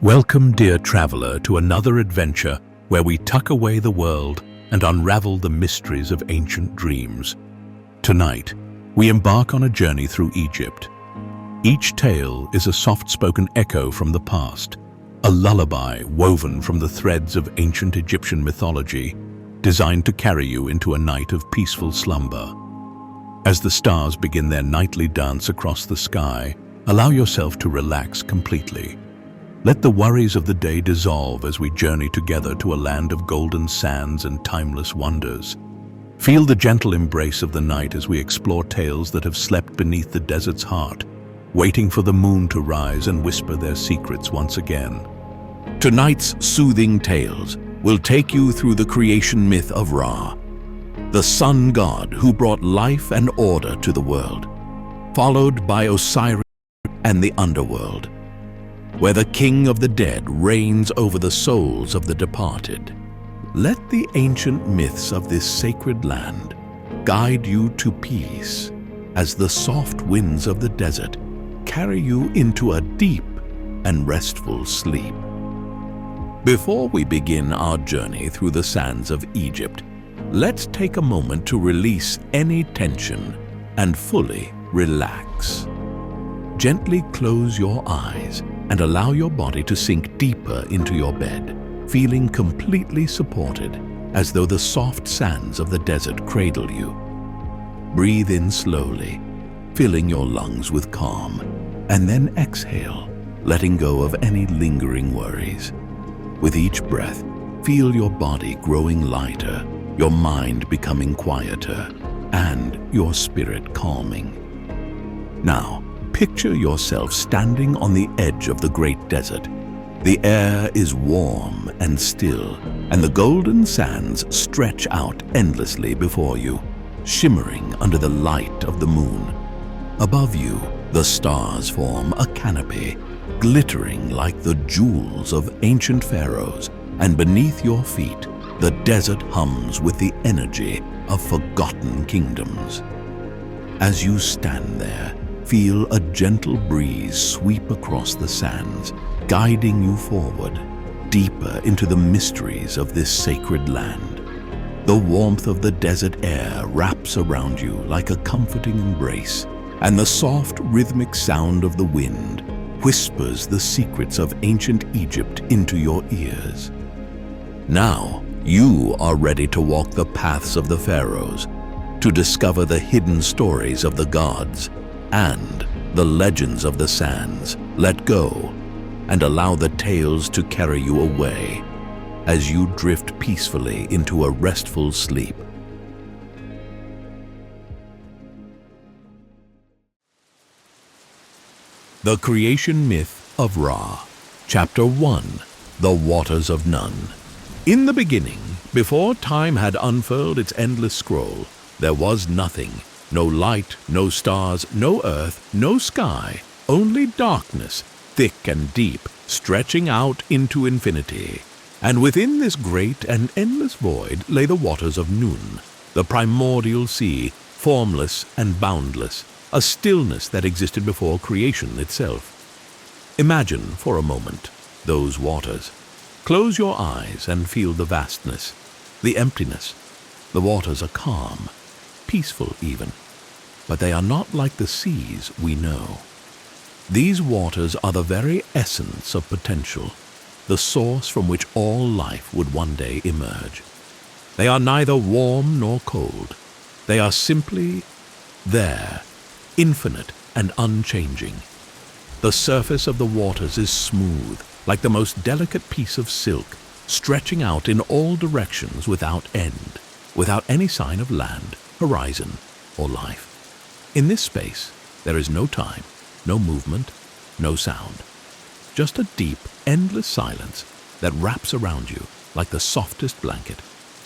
Welcome, dear traveler, to another adventure where we tuck away the world and unravel the mysteries of ancient dreams. Tonight, we embark on a journey through Egypt. Each tale is a soft-spoken echo from the past, a lullaby woven from the threads of ancient Egyptian mythology, designed to carry you into a night of peaceful slumber. As the stars begin their nightly dance across the sky, allow yourself to relax completely. Let the worries of the day dissolve as we journey together to a land of golden sands and timeless wonders. Feel the gentle embrace of the night as we explore tales that have slept beneath the desert's heart, waiting for the moon to rise and whisper their secrets once again. Tonight's soothing tales will take you through the creation myth of Ra, the sun god who brought life and order to the world, followed by Osiris and the Underworld, where the king of the dead reigns over the souls of the departed. Let the ancient myths of this sacred land guide you to peace as the soft winds of the desert carry you into a deep and restful sleep. Before we begin our journey through the sands of Egypt, let's take a moment to release any tension and fully relax. Gently close your eyes and allow your body to sink deeper into your bed, feeling completely supported, as though the soft sands of the desert cradle you. Breathe in slowly, filling your lungs with calm, and then exhale, letting go of any lingering worries. With each breath, feel your body growing lighter, your mind becoming quieter, and your spirit calming. Now, picture yourself standing on the edge of the great desert. The air is warm and still, and the golden sands stretch out endlessly before you, shimmering under the light of the moon. Above you, the stars form a canopy, glittering like the jewels of ancient pharaohs, and beneath your feet, the desert hums with the energy of forgotten kingdoms. As you stand there, feel a gentle breeze sweep across the sands, guiding you forward, deeper into the mysteries of this sacred land. The warmth of the desert air wraps around you like a comforting embrace, and the soft rhythmic sound of the wind whispers the secrets of ancient Egypt into your ears. Now, you are ready to walk the paths of the pharaohs, to discover the hidden stories of the gods and the legends of the sands. Let go and allow the tales to carry you away as you drift peacefully into a restful sleep. The Creation Myth of Ra, Chapter 1, The Waters of None. In the beginning, before time had unfurled its endless scroll, there was nothing. No light, no stars, no earth, no sky, only darkness, thick and deep, stretching out into infinity. And within this great and endless void lay the waters of Nun, the primordial sea, formless and boundless, a stillness that existed before creation itself. Imagine for a moment those waters. Close your eyes and feel the vastness, the emptiness. The waters are calm, peaceful even, but they are not like the seas we know. These waters are the very essence of potential, the source from which all life would one day emerge. They are neither warm nor cold. They are simply there, infinite and unchanging. The surface of the waters is smooth, like the most delicate piece of silk, stretching out in all directions without end, without any sign of land, horizon, or life. In this space, there is no time, no movement, no sound. Just a deep, endless silence that wraps around you like the softest blanket,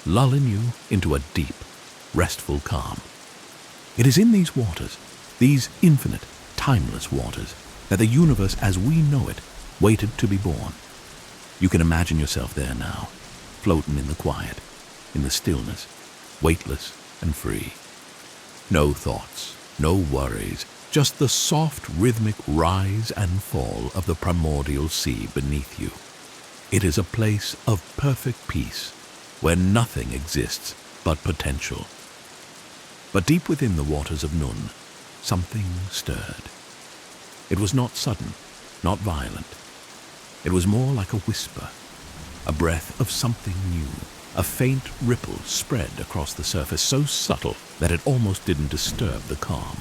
lulling you into a deep, restful calm. It is in these waters, these infinite, timeless waters, that the universe as we know it waited to be born. You can imagine yourself there now, floating in the quiet, in the stillness, weightless and free. No thoughts, no worries, just the soft rhythmic rise and fall of the primordial sea beneath you. It is a place of perfect peace, where nothing exists but potential. But deep within the waters of Nun, something stirred. It was not sudden, not violent. It was more like a whisper, a breath of something new. A faint ripple spread across the surface, so subtle that it almost didn't disturb the calm.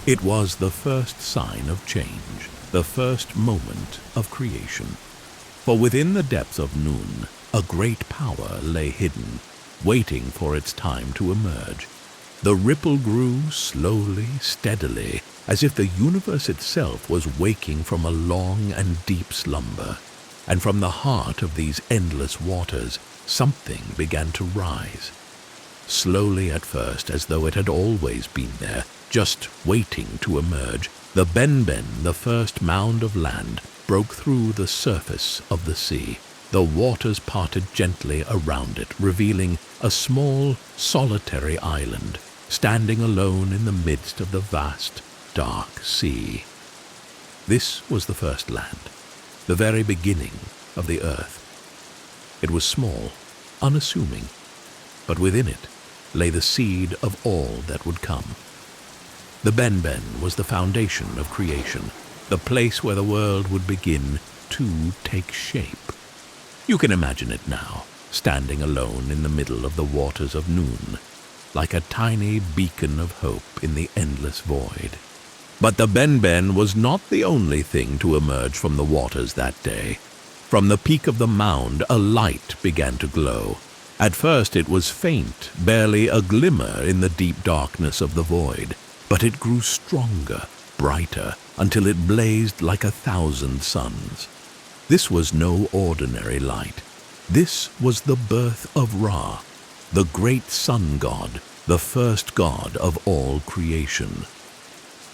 It was the first sign of change, the first moment of creation. For within the depths of Nun, a great power lay hidden, waiting for its time to emerge. The ripple grew slowly, steadily, as if the universe itself was waking from a long and deep slumber. And from the heart of these endless waters, something began to rise. Slowly at first, as though it had always been there, just waiting to emerge, the Benben, the first mound of land, broke through the surface of the sea. The waters parted gently around it, revealing a small, solitary island, standing alone in the midst of the vast, dark sea. This was the first land, the very beginning of the earth. It was small, unassuming, but within it lay the seed of all that would come. The Benben was the foundation of creation, the place where the world would begin to take shape. You can imagine it now, standing alone in the middle of the waters of Nun, like a tiny beacon of hope in the endless void. But the Benben was not the only thing to emerge from the waters that day. From the peak of the mound, a light began to glow. At first it was faint, barely a glimmer in the deep darkness of the void, but it grew stronger, brighter, until it blazed like 1,000 suns. This was no ordinary light. This was the birth of Ra, the great sun god, the first god of all creation.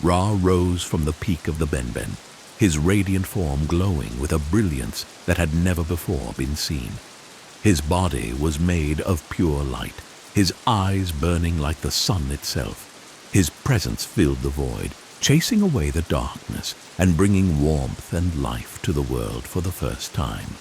Ra rose from the peak of the Benben, his radiant form glowing with a brilliance that had never before been seen. His body was made of pure light, his eyes burning like the sun itself. His presence filled the void, chasing away the darkness and bringing warmth and life to the world for the first time.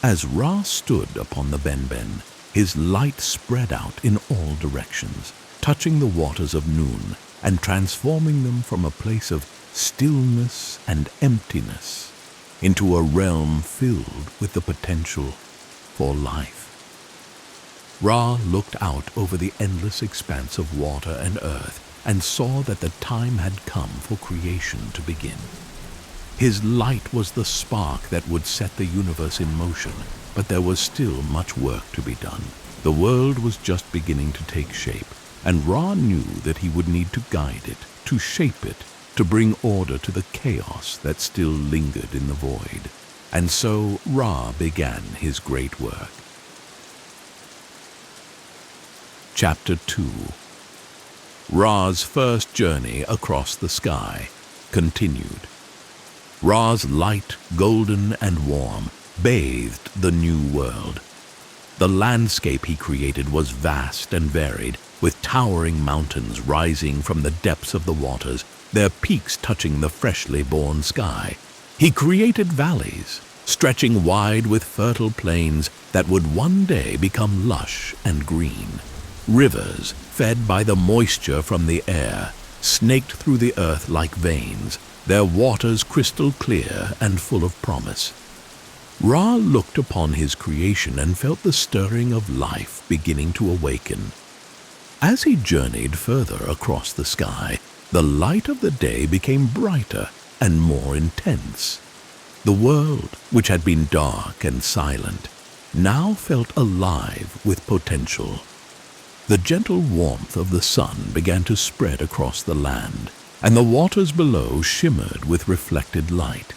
As Ra stood upon the Benben, his light spread out in all directions, touching the waters of Nun and transforming them from a place of stillness and emptiness into a realm filled with the potential for life. Ra looked out over the endless expanse of water and earth and saw that the time had come for creation to begin. His light was the spark that would set the universe in motion, but there was still much work to be done. The world was just beginning to take shape, and Ra knew that he would need to guide it, to shape it, to bring order to the chaos that still lingered in the void. And so Ra began his great work. Chapter 2. Ra's first journey across the sky continued. Ra's light, golden and warm, bathed the new world. The landscape he created was vast and varied, with towering mountains rising from the depths of the waters, their peaks touching the freshly born sky. He created valleys, stretching wide with fertile plains that would one day become lush and green. Rivers, fed by the moisture from the air, snaked through the earth like veins, their waters crystal clear and full of promise. Ra looked upon his creation and felt the stirring of life beginning to awaken. As he journeyed further across the sky, the light of the day became brighter and more intense. The world, which had been dark and silent, now felt alive with potential. The gentle warmth of the sun began to spread across the land, and the waters below shimmered with reflected light.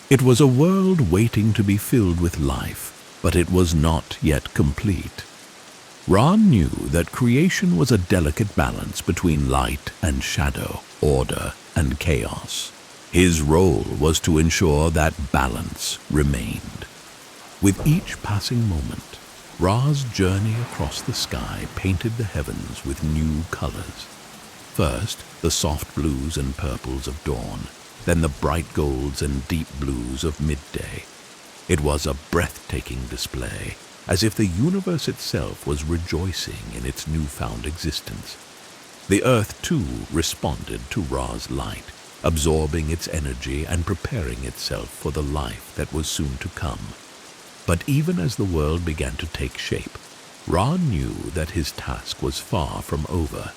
It was a world waiting to be filled with life, but it was not yet complete. Ra knew that creation was a delicate balance between light and shadow, order and chaos. His role was to ensure that balance remained. With each passing moment, Ra's journey across the sky painted the heavens with new colors. First, the soft blues and purples of dawn, then the bright golds and deep blues of midday. It was a breathtaking display, as if the universe itself was rejoicing in its newfound existence. The earth, too, responded to Ra's light, absorbing its energy and preparing itself for the life that was soon to come. But even as the world began to take shape, Ra knew that his task was far from over.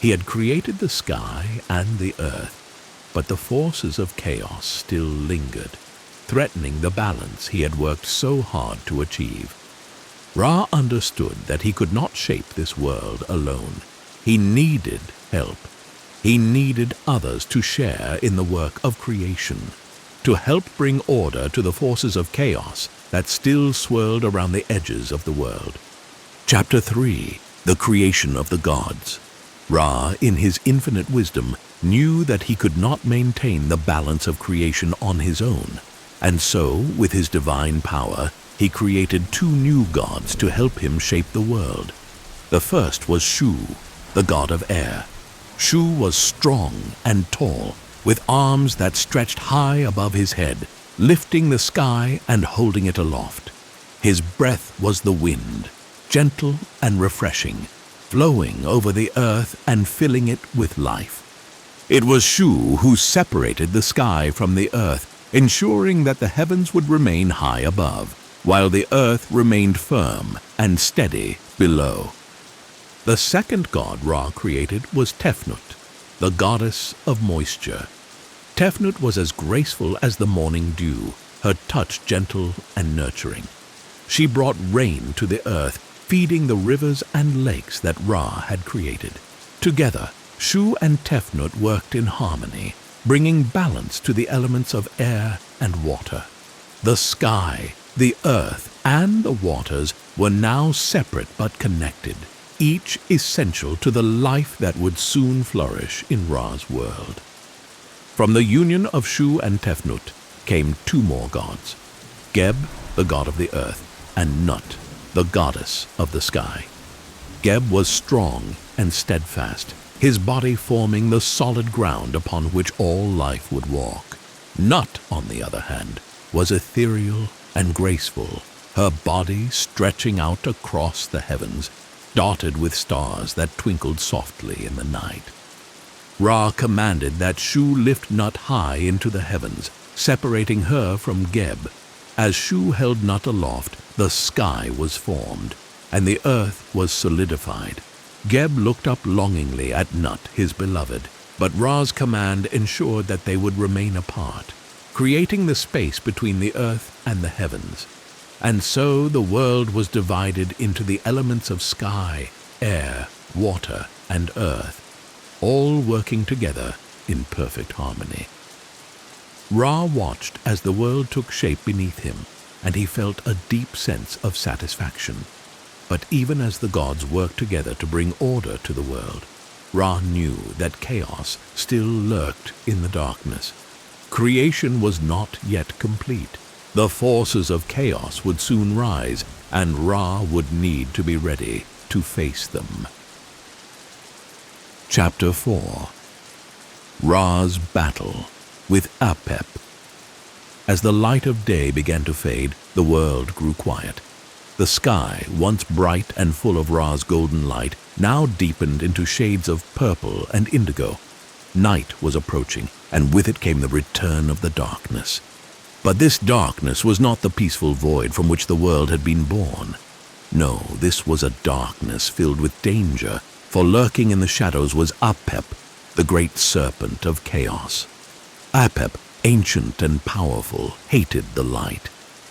He had created the sky and the earth, but the forces of chaos still lingered, threatening the balance he had worked so hard to achieve. Ra understood that he could not shape this world alone. He needed help. He needed others to share in the work of creation, to help bring order to the forces of chaos that still swirled around the edges of the world. Chapter 3. The Creation of the Gods. Ra, in his infinite wisdom, knew that he could not maintain the balance of creation on his own, and so, with his divine power, he created 2 new gods to help him shape the world. The first was Shu, the god of air. Shu was strong and tall, with arms that stretched high above his head, lifting the sky and holding it aloft. His breath was the wind, gentle and refreshing, flowing over the earth and filling it with life. It was Shu who separated the sky from the earth, ensuring that the heavens would remain high above, while the earth remained firm and steady below. The second god Ra created was Tefnut, the goddess of moisture. Tefnut was as graceful as the morning dew, her touch gentle and nurturing. She brought rain to the earth, feeding the rivers and lakes that Ra had created. Together, Shu and Tefnut worked in harmony, bringing balance to the elements of air and water. The sky, the earth, and the waters were now separate but connected, each essential to the life that would soon flourish in Ra's world. From the union of Shu and Tefnut came 2 more gods, Geb, the god of the earth, and Nut, the goddess of the sky. Geb was strong and steadfast, his body forming the solid ground upon which all life would walk. Nut, on the other hand, was ethereal and graceful, her body stretching out across the heavens, dotted with stars that twinkled softly in the night. Ra commanded that Shu lift Nut high into the heavens, separating her from Geb. As Shu held Nut aloft, the sky was formed, and the earth was solidified. Geb looked up longingly at Nut, his beloved, but Ra's command ensured that they would remain apart, creating the space between the earth and the heavens. And so the world was divided into the elements of sky, air, water, and earth, all working together in perfect harmony. Ra watched as the world took shape beneath him, and he felt a deep sense of satisfaction. But even as the gods worked together to bring order to the world, Ra knew that chaos still lurked in the darkness. Creation was not yet complete. The forces of chaos would soon rise, and Ra would need to be ready to face them. Chapter 4. Ra's Battle with Apep. As the light of day began to fade, the world grew quiet. The sky, once bright and full of Ra's golden light, now deepened into shades of purple and indigo. Night was approaching, and with it came the return of the darkness. But this darkness was not the peaceful void from which the world had been born. No, this was a darkness filled with danger, for lurking in the shadows was Apep, the great serpent of chaos. Apep, ancient and powerful, hated the light.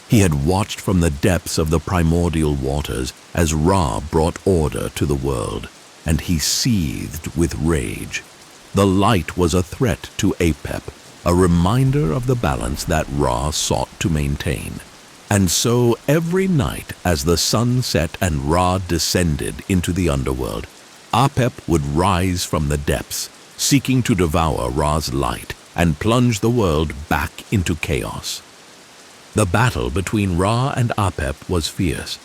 He had watched from the depths of the primordial waters as Ra brought order to the world, and he seethed with rage. The light was a threat to Apep, a reminder of the balance that Ra sought to maintain. And so every night as the sun set and Ra descended into the underworld, Apep would rise from the depths, seeking to devour Ra's light and plunge the world back into chaos. The battle between Ra and Apep was fierce,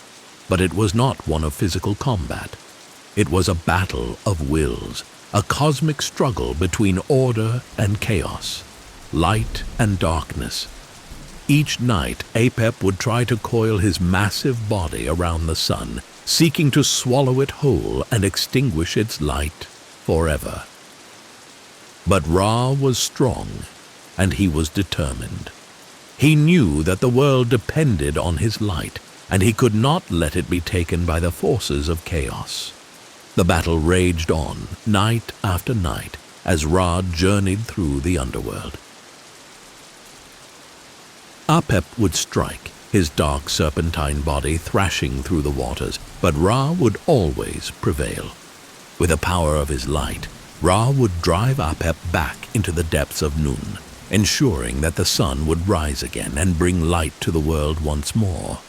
but it was not one of physical combat. It was a battle of wills, a cosmic struggle between order and chaos, light and darkness. Each night, Apep would try to coil his massive body around the sun, seeking to swallow it whole and extinguish its light forever. But Ra was strong, and he was determined. He knew that the world depended on his light, and he could not let it be taken by the forces of chaos. The battle raged on, night after night, as Ra journeyed through the underworld. Apep would strike, his dark serpentine body thrashing through the waters, but Ra would always prevail. With the power of his light, Ra would drive Apep back into the depths of Nun, ensuring that the sun would rise again and bring light to the world once more.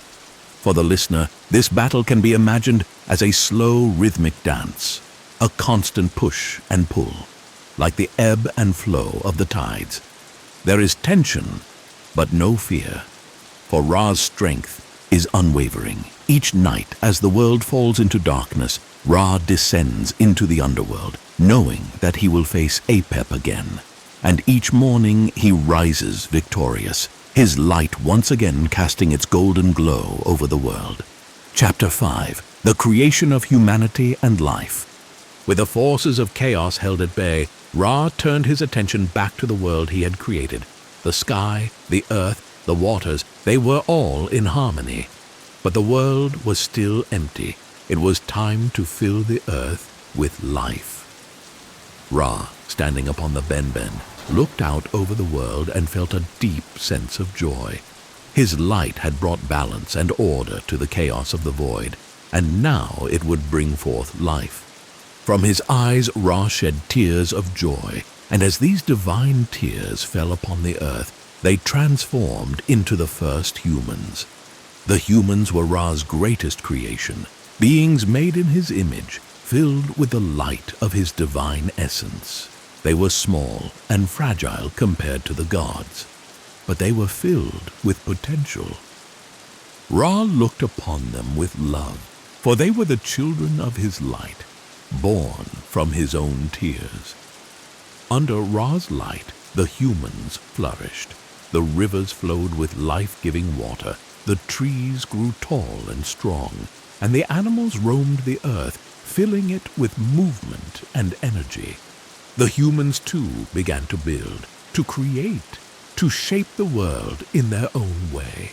For the listener, this battle can be imagined as a slow rhythmic dance, a constant push and pull, like the ebb and flow of the tides. There is tension, but no fear, for Ra's strength is unwavering. Each night, as the world falls into darkness, Ra descends into the underworld, knowing that he will face Apep again. And each morning he rises victorious, his light once again casting its golden glow over the world. Chapter 5. The Creation of Humanity and Life. With the forces of chaos held at bay, Ra turned his attention back to the world he had created. The sky, the earth, the waters, they were all in harmony. But the world was still empty. It was time to fill the earth with life. Ra, standing upon the benben, looked out over the world and felt a deep sense of joy. His light had brought balance and order to the chaos of the void, and now it would bring forth life. From his eyes Ra shed tears of joy, and as these divine tears fell upon the earth, they transformed into the first humans. The humans were Ra's greatest creation, beings made in his image, filled with the light of his divine essence. They were small and fragile compared to the gods, but they were filled with potential. Ra looked upon them with love, for they were the children of his light, born from his own tears. Under Ra's light, the humans flourished. The rivers flowed with life-giving water, the trees grew tall and strong, and the animals roamed the earth, filling it with movement and energy. The humans too began to build, to create, to shape the world in their own way.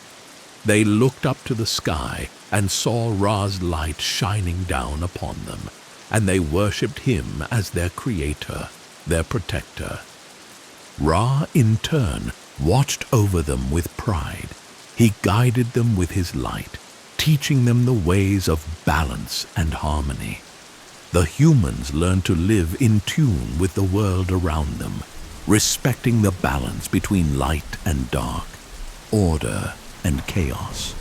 They looked up to the sky and saw Ra's light shining down upon them, and they worshipped him as their creator, their protector. Ra, in turn, watched over them with pride. He guided them with his light, teaching them the ways of balance and harmony. The humans learned to live in tune with the world around them, respecting the balance between light and dark, order and chaos.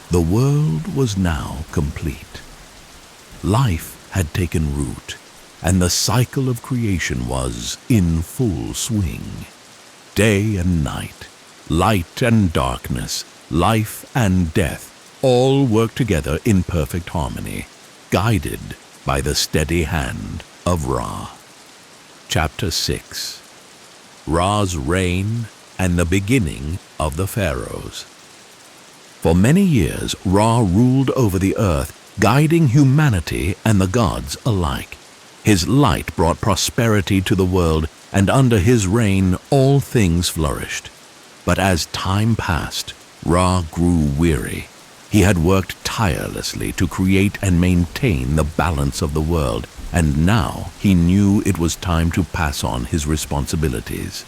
The world was now complete. Life had taken root, and the cycle of creation was in full swing. Day and night, light and darkness, life and death, all worked together in perfect harmony, guided by the steady hand of Ra. Chapter 6. Ra's Reign and the Beginning of the Pharaohs. For many years, Ra ruled over the earth, guiding humanity and the gods alike. His light brought prosperity to the world, and under his reign all things flourished. But as time passed, Ra grew weary. He had worked tirelessly to create and maintain the balance of the world, and now he knew it was time to pass on his responsibilities.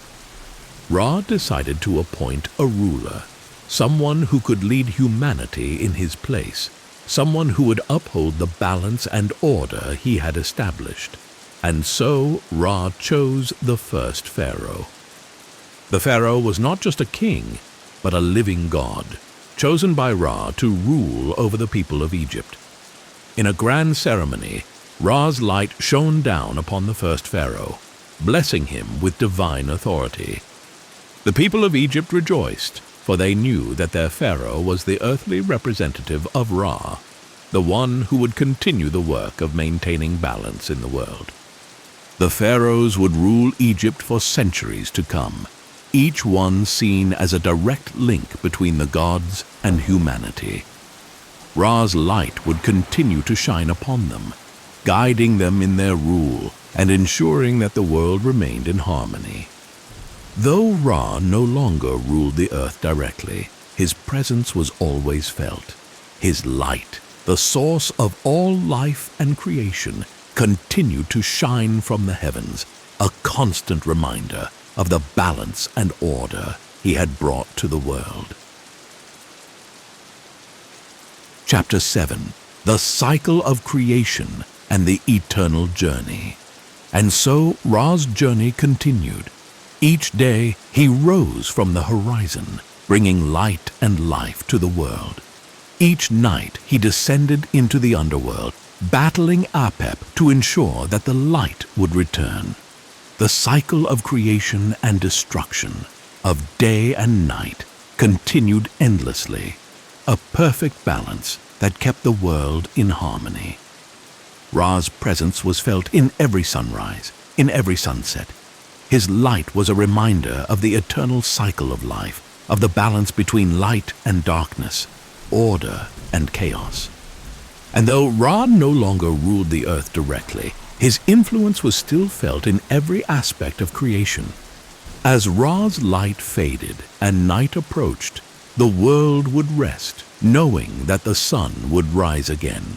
Ra decided to appoint a ruler, someone who could lead humanity in his place, someone who would uphold the balance and order he had established. And so Ra chose the first pharaoh. The pharaoh was not just a king, but a living god, chosen by Ra to rule over the people of Egypt. In a grand ceremony, Ra's light shone down upon the first pharaoh, blessing him with divine authority. The people of Egypt rejoiced, for they knew that their pharaoh was the earthly representative of Ra, the one who would continue the work of maintaining balance in the world. The pharaohs would rule Egypt for centuries to come, each one seen as a direct link between the gods and humanity. Ra's light would continue to shine upon them, guiding them in their rule and ensuring that the world remained in harmony. Though Ra no longer ruled the earth directly, his presence was always felt. His light, the source of all life and creation, continued to shine from the heavens, a constant reminder of the balance and order he had brought to the world. Chapter 7. The Cycle of Creation and the Eternal Journey. And so Ra's journey continued. Each day he rose from the horizon, bringing light and life to the world. Each night he descended into the underworld, battling Apep to ensure that the light would return. The cycle of creation and destruction, of day and night, continued endlessly, a perfect balance that kept the world in harmony. Ra's presence was felt in every sunrise, in every sunset. His light was a reminder of the eternal cycle of life, of the balance between light and darkness, order and chaos. And though Ra no longer ruled the earth directly, his influence was still felt in every aspect of creation. As Ra's light faded and night approached, the world would rest, knowing that the sun would rise again.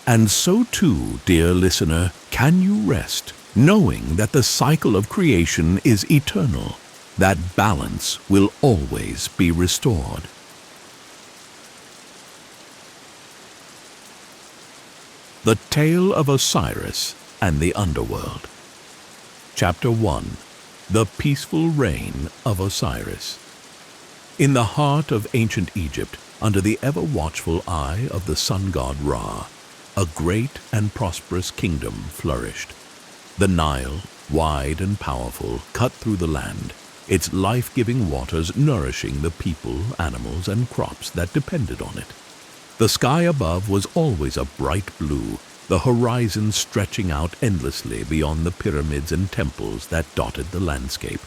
And so too, dear listener, can you rest, knowing that the cycle of creation is eternal, that balance will always be restored. The Tale of Osiris and the Underworld. Chapter 1. The Peaceful Reign of Osiris. In the heart of ancient Egypt, under the ever-watchful eye of the sun god Ra, a great and prosperous kingdom flourished. The Nile, wide and powerful, cut through the land, its life-giving waters nourishing the people, animals, and crops that depended on it. The sky above was always a bright blue, the horizon stretching out endlessly beyond the pyramids and temples that dotted the landscape.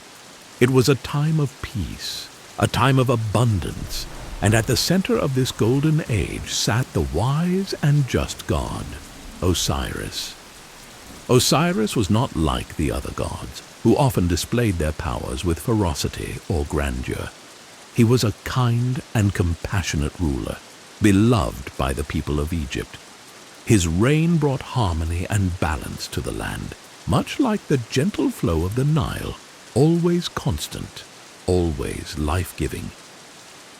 It was a time of peace, a time of abundance, and at the center of this golden age sat the wise and just god, Osiris. Osiris was not like the other gods, who often displayed their powers with ferocity or grandeur. He was a kind and compassionate ruler, beloved by the people of Egypt. His reign brought harmony and balance to the land, much like the gentle flow of the Nile, always constant, always life-giving.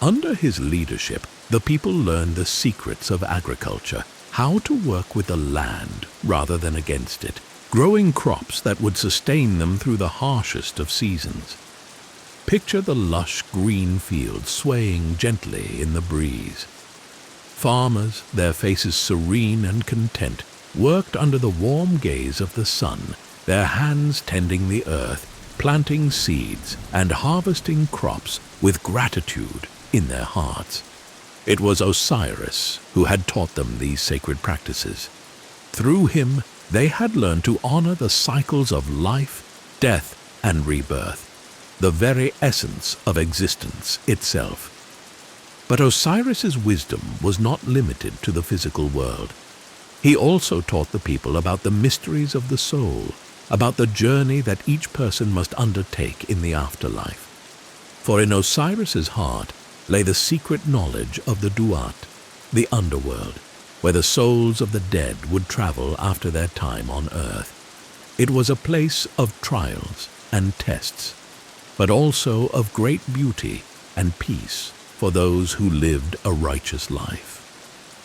Under his leadership, the people learned the secrets of agriculture, how to work with the land rather than against it, growing crops that would sustain them through the harshest of seasons. Picture the lush green fields swaying gently in the breeze. Farmers, their faces serene and content, worked under the warm gaze of the sun, their hands tending the earth, planting seeds and harvesting crops with gratitude in their hearts. It was Osiris who had taught them these sacred practices. Through him, they had learned to honor the cycles of life, death, and rebirth, the very essence of existence itself. But Osiris's wisdom was not limited to the physical world. He also taught the people about the mysteries of the soul, about the journey that each person must undertake in the afterlife. For in Osiris's heart lay the secret knowledge of the Duat, the underworld, where the souls of the dead would travel after their time on earth. It was a place of trials and tests, but also of great beauty and peace for those who lived a righteous life.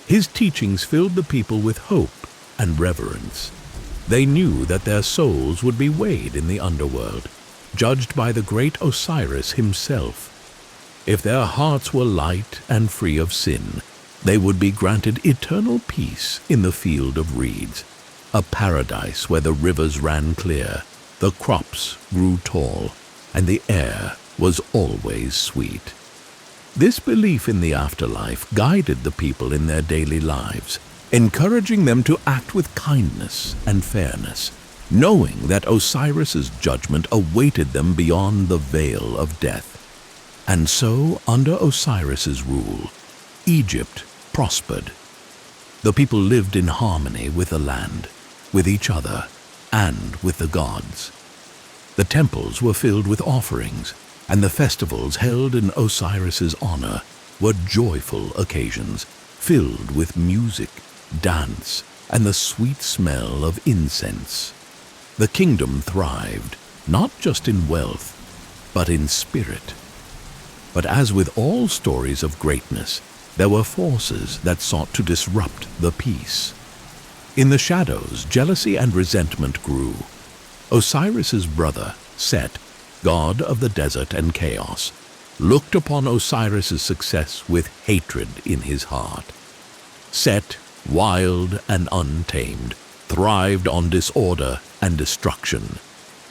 His teachings filled the people with hope and reverence. They knew that their souls would be weighed in the underworld, judged by the great Osiris himself. If their hearts were light and free of sin, they would be granted eternal peace in the field of reeds, a paradise where the rivers ran clear, the crops grew tall, and the air was always sweet. This belief in the afterlife guided the people in their daily lives, encouraging them to act with kindness and fairness, knowing that Osiris's judgment awaited them beyond the veil of death. And so, under Osiris's rule, Egypt prospered. The people lived in harmony with the land, with each other, and with the gods. The temples were filled with offerings, and the festivals held in Osiris's honor were joyful occasions, filled with music, dance, and the sweet smell of incense. The kingdom thrived, not just in wealth, but in spirit. But as with all stories of greatness, there were forces that sought to disrupt the peace. In the shadows, jealousy and resentment grew. Osiris's brother, Set, god of the desert and chaos, looked upon Osiris's success with hatred in his heart. Set, wild and untamed, thrived on disorder and destruction,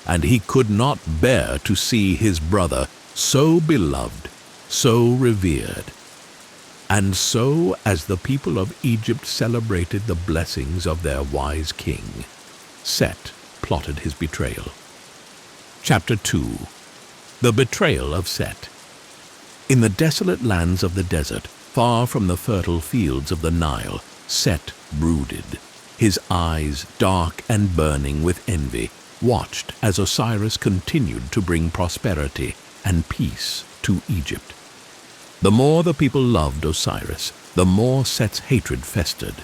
and he could not bear to see his brother so beloved, so revered. And so, as the people of Egypt celebrated the blessings of their wise king, Set plotted his betrayal. Chapter 2. The Betrayal of Set. In the desolate lands of the desert, far from the fertile fields of the Nile, Set brooded. His eyes, dark and burning with envy, watched as Osiris continued to bring prosperity and peace to Egypt. The more the people loved Osiris, the more Set's hatred festered.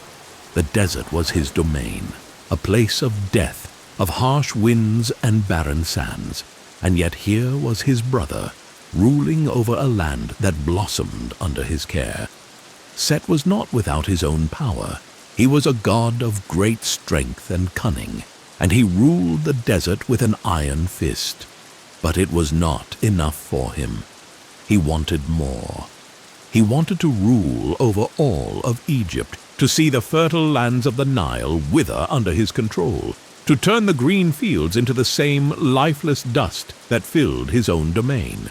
The desert was his domain, a place of death, of harsh winds and barren sands, and yet here was his brother, ruling over a land that blossomed under his care. Set was not without his own power. He was a god of great strength and cunning, and he ruled the desert with an iron fist. But it was not enough for him. He wanted more. He wanted to rule over all of Egypt, to see the fertile lands of the Nile wither under his control, to turn the green fields into the same lifeless dust that filled his own domain.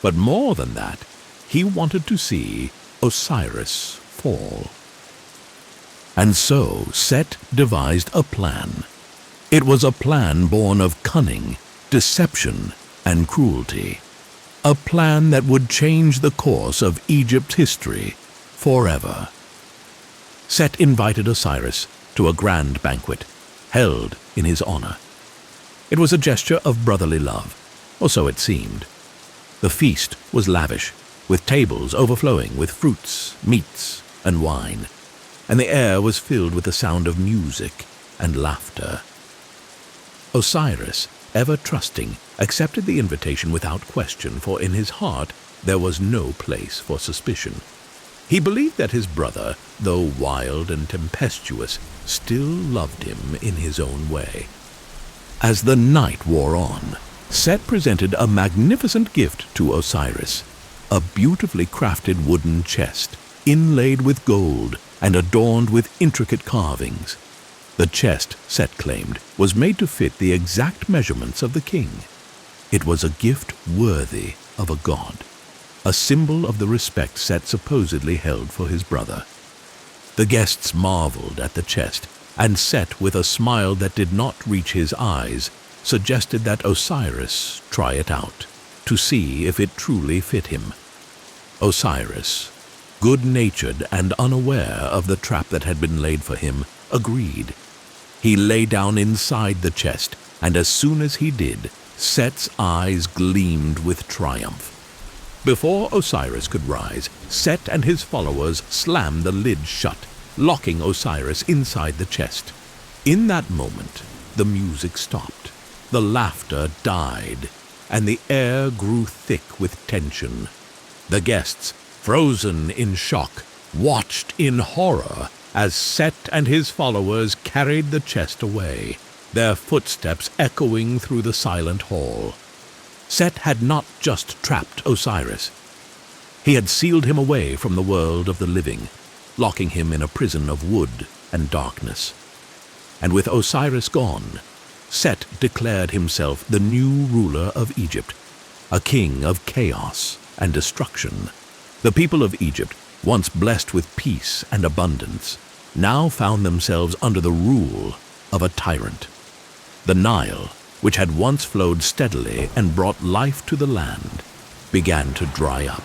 But more than that, he wanted to see Osiris fall. And so Set devised a plan. It was a plan born of cunning, deception, and cruelty. A plan that would change the course of Egypt's history forever. Set invited Osiris to a grand banquet, held in his honor. It was a gesture of brotherly love, or so it seemed. The feast was lavish, with tables overflowing with fruits, meats, and wine, and the air was filled with the sound of music and laughter. Osiris, ever trusting, accepted the invitation without question, for in his heart there was no place for suspicion. He believed that his brother, though wild and tempestuous, still loved him in his own way. As the night wore on, Set presented a magnificent gift to Osiris, a beautifully crafted wooden chest, inlaid with gold and adorned with intricate carvings. The chest, Set claimed, was made to fit the exact measurements of the king. It was a gift worthy of a god, a symbol of the respect Set supposedly held for his brother. The guests marveled at the chest, and Set, with a smile that did not reach his eyes, suggested that Osiris try it out, to see if it truly fit him. Osiris, good-natured and unaware of the trap that had been laid for him, agreed. He lay down inside the chest, and as soon as he did, Set's eyes gleamed with triumph. Before Osiris could rise, Set and his followers slammed the lid shut, locking Osiris inside the chest. In that moment, the music stopped, the laughter died, and the air grew thick with tension. The guests, frozen in shock, watched in horror as Set and his followers carried the chest away, their footsteps echoing through the silent hall. Set had not just trapped Osiris. He had sealed him away from the world of the living, locking him in a prison of wood and darkness. And with Osiris gone, Set declared himself the new ruler of Egypt, a king of chaos and destruction. The people of Egypt, once blessed with peace and abundance, now found themselves under the rule of a tyrant. The Nile, which had once flowed steadily and brought life to the land, began to dry up.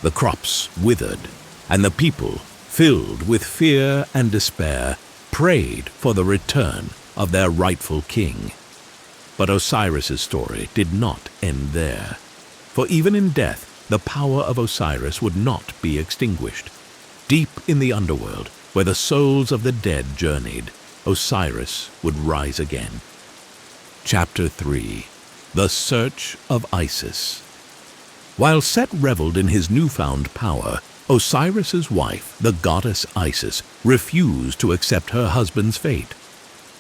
The crops withered, and the people, filled with fear and despair, prayed for the return of their rightful king. But Osiris's story did not end there, for even in death, the power of Osiris would not be extinguished. Deep in the underworld, where the souls of the dead journeyed, Osiris would rise again. Chapter 3. The Search of Isis. While Set reveled in his newfound power, Osiris's wife, the goddess Isis, refused to accept her husband's fate.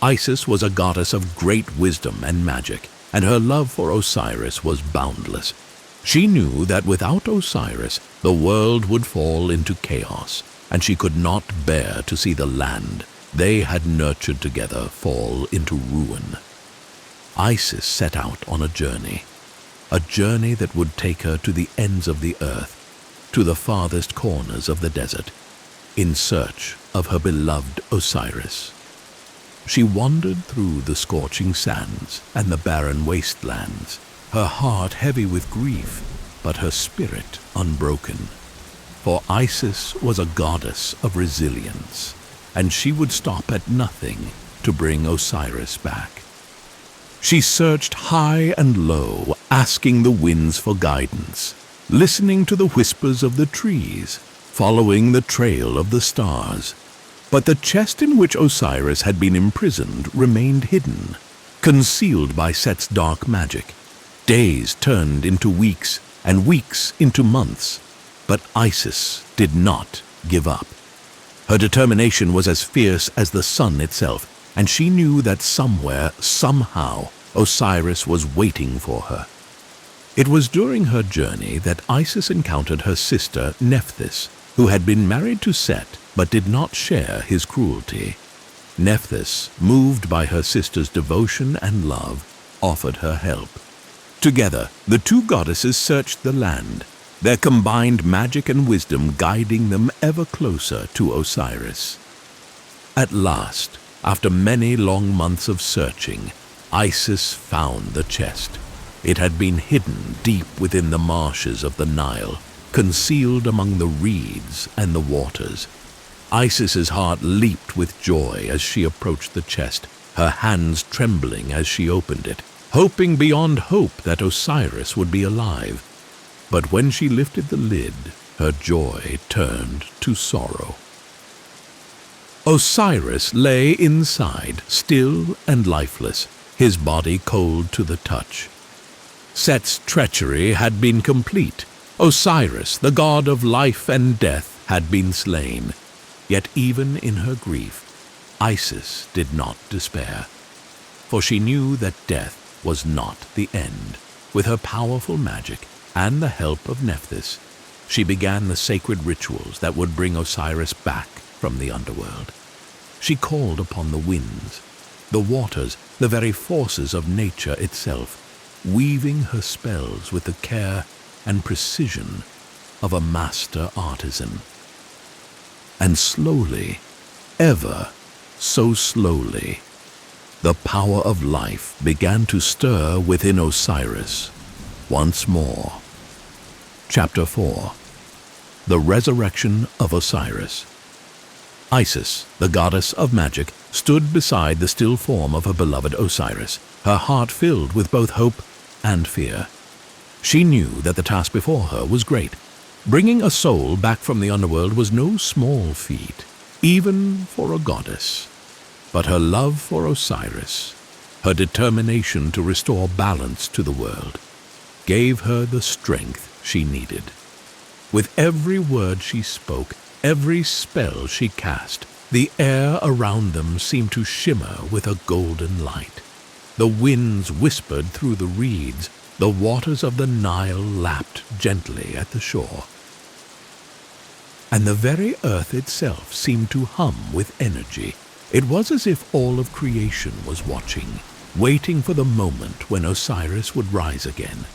Isis was a goddess of great wisdom and magic, and her love for Osiris was boundless. She knew that without Osiris, the world would fall into chaos, and she could not bear to see the land they had nurtured together fall into ruin. Isis set out on a journey that would take her to the ends of the earth, to the farthest corners of the desert, in search of her beloved Osiris. She wandered through the scorching sands and the barren wastelands, her heart heavy with grief, but her spirit unbroken. For Isis was a goddess of resilience, and she would stop at nothing to bring Osiris back. She searched high and low, asking the winds for guidance, listening to the whispers of the trees, following the trail of the stars. But the chest in which Osiris had been imprisoned remained hidden, concealed by Set's dark magic. Days turned into weeks, and weeks into months, but Isis did not give up. Her determination was as fierce as the sun itself, and she knew that somewhere, somehow, Osiris was waiting for her. It was during her journey that Isis encountered her sister Nephthys, who had been married to Set but did not share his cruelty. Nephthys, moved by her sister's devotion and love, offered her help. Together, the two goddesses searched the land, their combined magic and wisdom guiding them ever closer to Osiris. At last, after many long months of searching, Isis found the chest. It had been hidden deep within the marshes of the Nile, concealed among the reeds and the waters. Isis's heart leaped with joy as she approached the chest, her hands trembling as she opened it, hoping beyond hope that Osiris would be alive. But when she lifted the lid, her joy turned to sorrow. Osiris lay inside, still and lifeless, his body cold to the touch. Set's treachery had been complete. Osiris, the god of life and death, had been slain. Yet even in her grief, Isis did not despair, for she knew that death was not the end. With her powerful magic and the help of Nephthys, she began the sacred rituals that would bring Osiris back from the underworld. She called upon the winds, the waters, the very forces of nature itself, weaving her spells with the care and precision of a master artisan. And slowly, ever so slowly, the power of life began to stir within Osiris once more. Chapter 4. The Resurrection of Osiris. Isis, the goddess of magic, stood beside the still form of her beloved Osiris, her heart filled with both hope and fear. She knew that the task before her was great. Bringing a soul back from the underworld was no small feat, even for a goddess. But her love for Osiris, her determination to restore balance to the world, gave her the strength she needed. With every word she spoke, every spell she cast, the air around them seemed to shimmer with a golden light. The winds whispered through the reeds, the waters of the Nile lapped gently at the shore. And the very earth itself seemed to hum with energy. It was as if all of creation was watching, waiting for the moment when Osiris would rise again.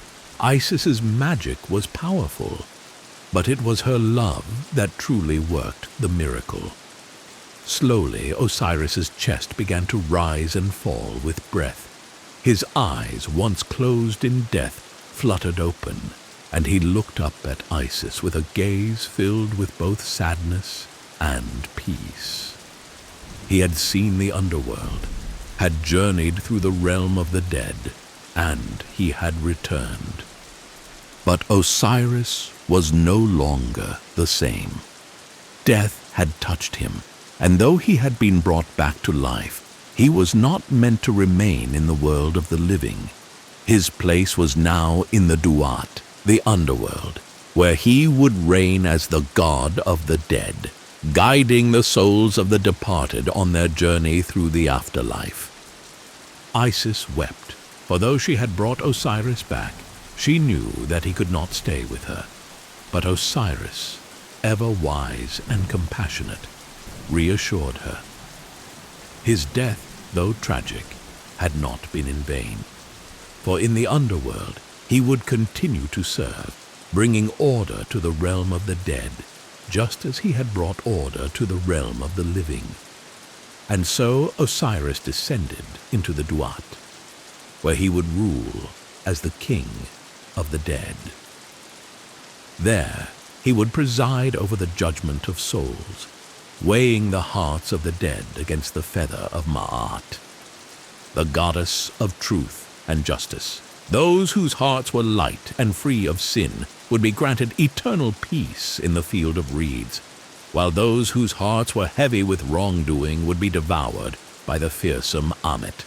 Isis's magic was powerful, but it was her love that truly worked the miracle. Slowly, Osiris's chest began to rise and fall with breath. His eyes, once closed in death, fluttered open, and he looked up at Isis with a gaze filled with both sadness and peace. He had seen the underworld, had journeyed through the realm of the dead, and he had returned. But Osiris was no longer the same. Death had touched him, and though he had been brought back to life, he was not meant to remain in the world of the living. His place was now in the Duat, the underworld, where he would reign as the god of the dead, guiding the souls of the departed on their journey through the afterlife. Isis wept, for though she had brought Osiris back, she knew that he could not stay with her. But Osiris, ever wise and compassionate, reassured her. His death, though tragic, had not been in vain. For in the underworld, he would continue to serve, bringing order to the realm of the dead, just as he had brought order to the realm of the living. And so Osiris descended into the Duat, where he would rule as the king of the dead. There, he would preside over the judgment of souls, weighing the hearts of the dead against the feather of Ma'at, the goddess of truth and justice. Those whose hearts were light and free of sin would be granted eternal peace in the field of reeds, while those whose hearts were heavy with wrongdoing would be devoured by the fearsome Ammit.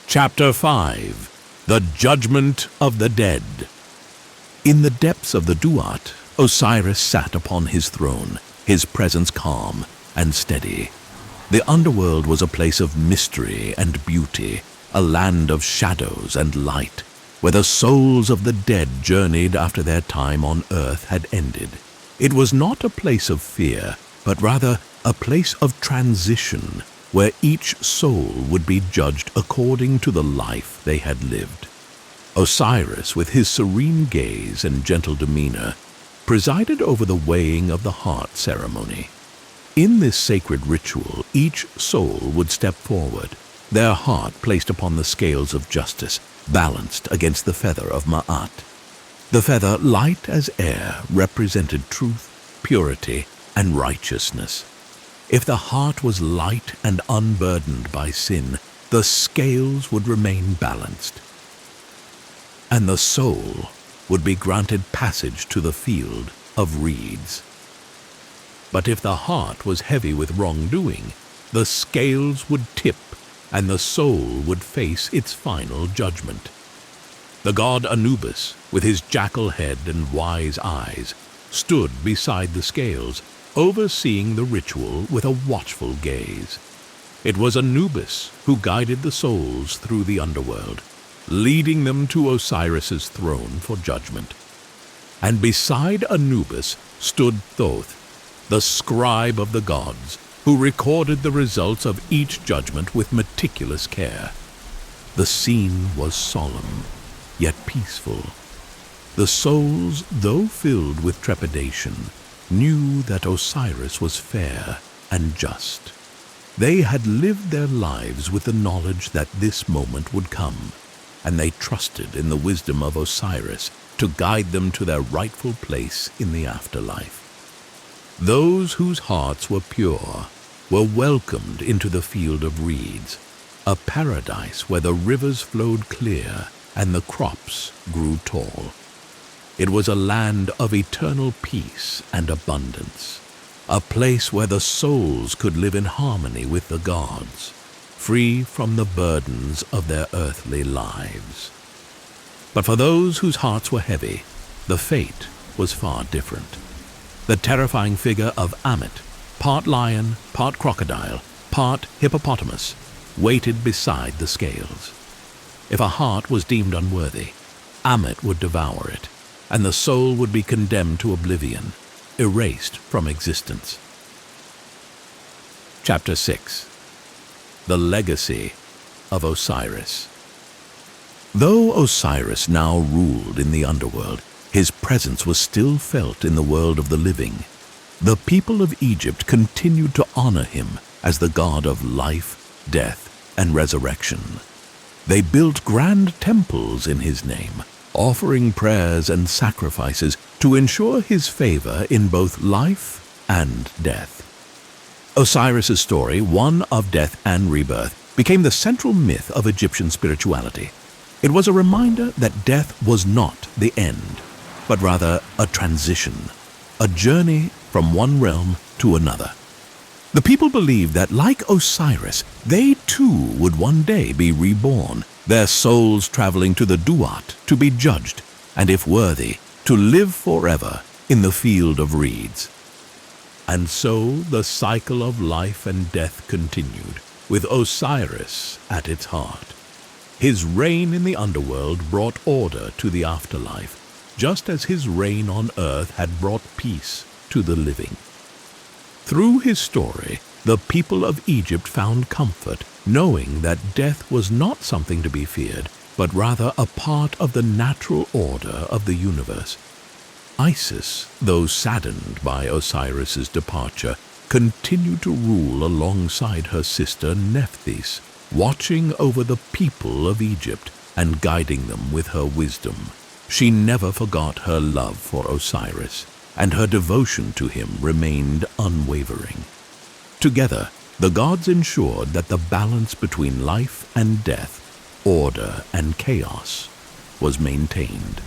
Chapter 5. The Judgment of the Dead. In the depths of the Duat, Osiris sat upon his throne, his presence calm and steady. The underworld was a place of mystery and beauty, a land of shadows and light, where the souls of the dead journeyed after their time on earth had ended. It was not a place of fear, but rather a place of transition, where each soul would be judged according to the life they had lived. Osiris, with his serene gaze and gentle demeanor, presided over the weighing of the heart ceremony. In this sacred ritual, each soul would step forward, their heart placed upon the scales of justice, balanced against the feather of Ma'at. The feather, light as air, represented truth, purity, and righteousness. If the heart was light and unburdened by sin, the scales would remain balanced, and the soul would be granted passage to the field of reeds. But if the heart was heavy with wrongdoing, the scales would tip, and the soul would face its final judgment. The god Anubis, with his jackal head and wise eyes, stood beside the scales, overseeing the ritual with a watchful gaze. It was Anubis who guided the souls through the underworld, leading them to Osiris's throne for judgment. And beside Anubis stood Thoth, the scribe of the gods, who recorded the results of each judgment with meticulous care. The scene was solemn, yet peaceful. The souls, though filled with trepidation, knew that Osiris was fair and just. They had lived their lives with the knowledge that this moment would come, and they trusted in the wisdom of Osiris to guide them to their rightful place in the afterlife. Those whose hearts were pure were welcomed into the field of reeds, a paradise where the rivers flowed clear and the crops grew tall. It was a land of eternal peace and abundance, a place where the souls could live in harmony with the gods, free from the burdens of their earthly lives. But for those whose hearts were heavy, the fate was far different. The terrifying figure of Ammit, part lion, part crocodile, part hippopotamus, waited beside the scales. If a heart was deemed unworthy, Ammit would devour it, and the soul would be condemned to oblivion, erased from existence. Chapter 6. The Legacy of Osiris. Though Osiris now ruled in the underworld, his presence was still felt in the world of the living. the people of Egypt continued to honor him as the god of life, death, and resurrection. They built grand temples in his name, offering prayers and sacrifices to ensure his favor in both life and death. Osiris's story, one of death and rebirth, became the central myth of Egyptian spirituality. It was a reminder that death was not the end, but rather a transition, a journey from one realm to another. The people believed that, like Osiris, they too would one day be reborn, their souls traveling to the Duat to be judged, and if worthy, to live forever in the field of reeds. And so the cycle of life and death continued, with Osiris at its heart. His reign in the underworld brought order to the afterlife, just as his reign on earth had brought peace to the living. Through his story, the people of Egypt found comfort, knowing that death was not something to be feared, but rather a part of the natural order of the universe. Isis, though saddened by Osiris's departure, continued to rule alongside her sister Nephthys, watching over the people of Egypt and guiding them with her wisdom. She never forgot her love for Osiris, and her devotion to him remained unwavering. Together, the gods ensured that the balance between life and death, order and chaos, was maintained.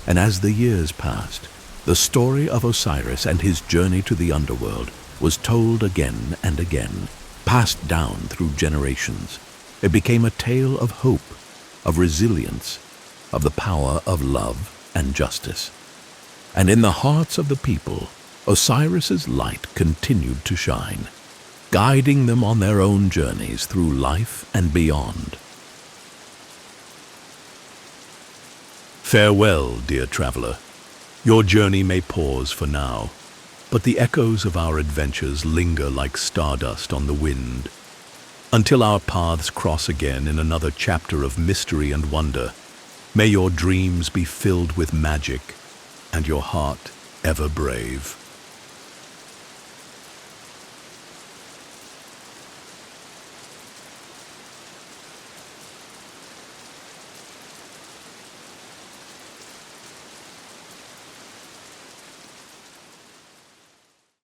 And as the years passed, the story of Osiris and his journey to the underworld was told again and again, passed down through generations. It became a tale of hope, of resilience, of the power of love and justice. And in the hearts of the people, Osiris's light continued to shine, guiding them on their own journeys through life and beyond. Farewell, dear traveler. Your journey may pause for now, but the echoes of our adventures linger like stardust on the wind. Until our paths cross again in another chapter of mystery and wonder, may your dreams be filled with magic and your heart ever brave.